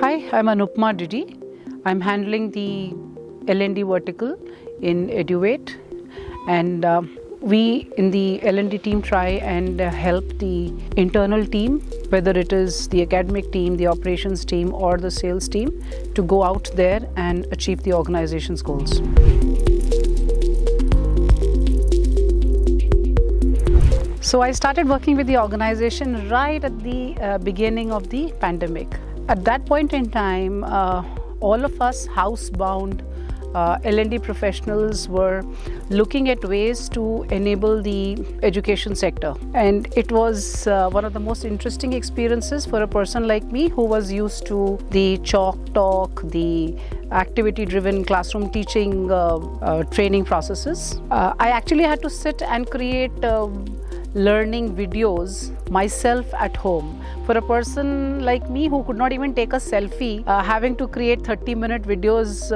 Hi, I'm Anupma Diddi. I'm handling the L&D vertical in Eduvate, and we in the L&D team try and help the internal team, whether it is the academic team, the operations team or the sales team, to go out there and achieve the organization's goals. So I started working with the organization right at the beginning of the pandemic. At that point in time, all of us housebound L&D professionals were looking at ways to enable the education sector. And it was one of the most interesting experiences for a person like me who was used to the chalk talk, the activity-driven classroom teaching training processes. I actually had to sit and create learning videos myself at home. For a person like me who could not even take a selfie, having to create 30-minute videos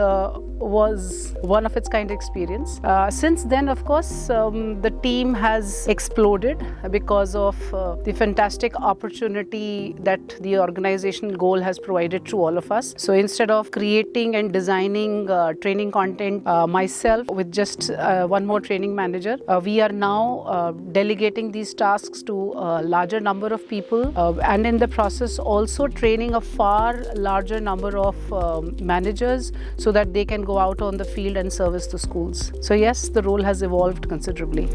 was one of its kind experience. Since then, of course, the team has exploded because of the fantastic opportunity that the organizational goal has provided to all of us. So instead of creating and designing training content myself with just one more training manager, we are now delegating these tasks to a larger number of people, and in the process also training a far larger number of managers so that they can go out on the field and service the schools. So yes, the role has evolved considerably.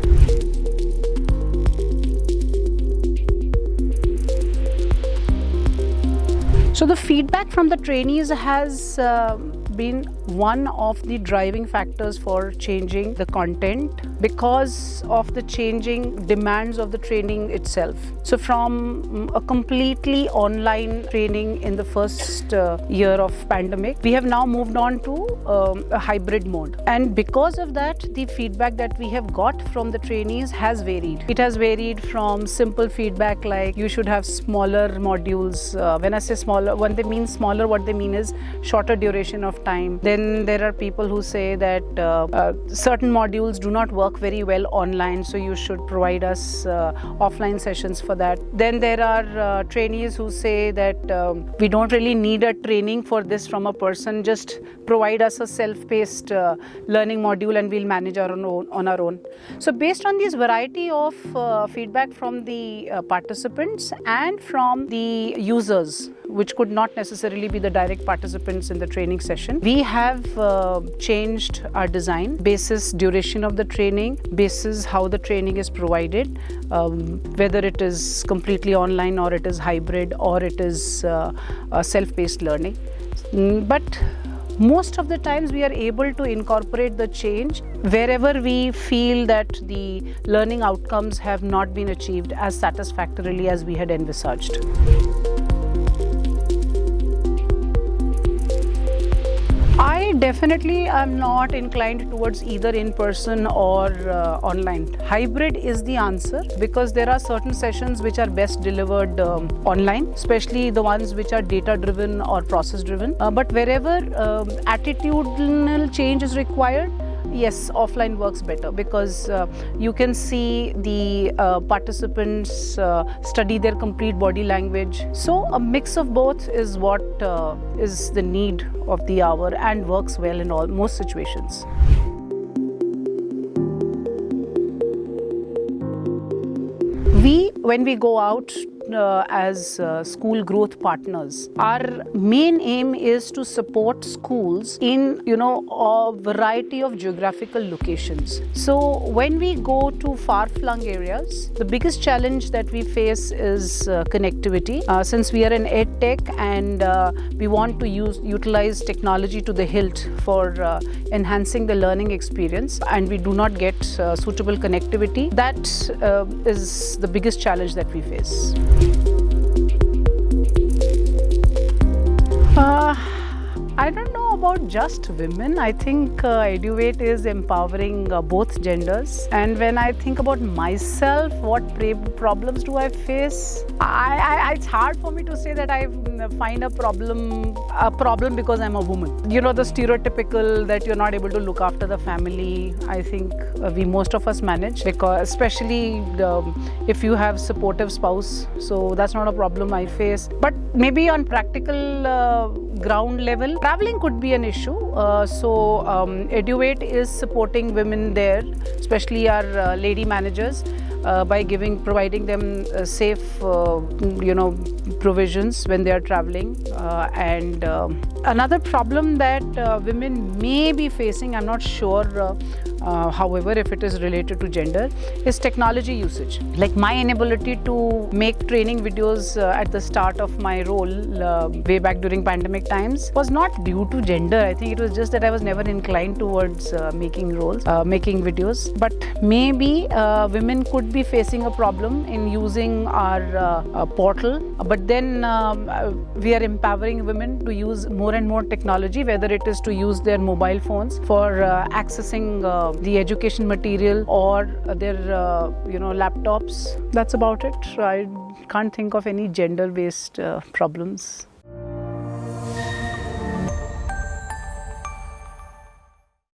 So the feedback from the trainees has been one of the driving factors for changing the content because of the changing demands of the training itself. So from a completely online training in the first year of pandemic, we have now moved on to a hybrid mode. And because of that, the feedback that we have got from the trainees has varied. It has varied from simple feedback like you should have smaller modules. When I say smaller, when they mean smaller, what they mean is shorter duration of time. Then there are people who say that certain modules do not work very well online, so you should provide us offline sessions for that. Then there are trainees who say that we don't really need a training for this from a person, just provide us a self-paced learning module and we'll manage on our own. So based on this variety of feedback from the participants and from the users, which could not necessarily be the direct participants in the training session, we have changed our design basis duration of the training, basis how the training is provided, whether it is completely online or it is hybrid or it is self-paced learning. But most of the times we are able to incorporate the change wherever we feel that the learning outcomes have not been achieved as satisfactorily as we had envisaged. I definitely am not inclined towards either in-person or online. Hybrid is the answer because there are certain sessions which are best delivered online, especially the ones which are data-driven or process-driven. But wherever attitudinal change is required, yes, offline works better because you can see the participants study their complete body language. So a mix of both is what is the need of the hour and works well in most situations. When we go out as school growth partners, our main aim is to support schools in a variety of geographical locations. So when we go to far-flung areas, the biggest challenge that we face is connectivity. Since we are in Edtech and we want to utilize technology to the hilt for enhancing the learning experience, and we do not get suitable connectivity, that is the biggest challenge that we face. I don't know about just women. I think Eduvate is empowering both genders. And when I think about myself, what problems do I face? It's hard for me to say that I find a problem because I'm a woman. You know, the stereotypical that you're not able to look after the family, I think most of us manage, because especially if you have supportive spouse, so that's not a problem I face. But maybe on practical ground level, traveling could be an issue. So Eduvate is supporting women there, especially our lady managers, by providing them safe, provisions when they are traveling. And another problem that women may be facing, I'm not sure, however, if it is related to gender, is technology usage. Like my inability to make training videos at the start of my role, way back during pandemic times, was not due to gender. I think it was just that I was never inclined towards making videos. But maybe women could be facing a problem in using our portal. But then we are empowering women to use more and more technology, whether it is to use their mobile phones for accessing the education material or their laptops. That's about it. I can't think of any gender-based problems.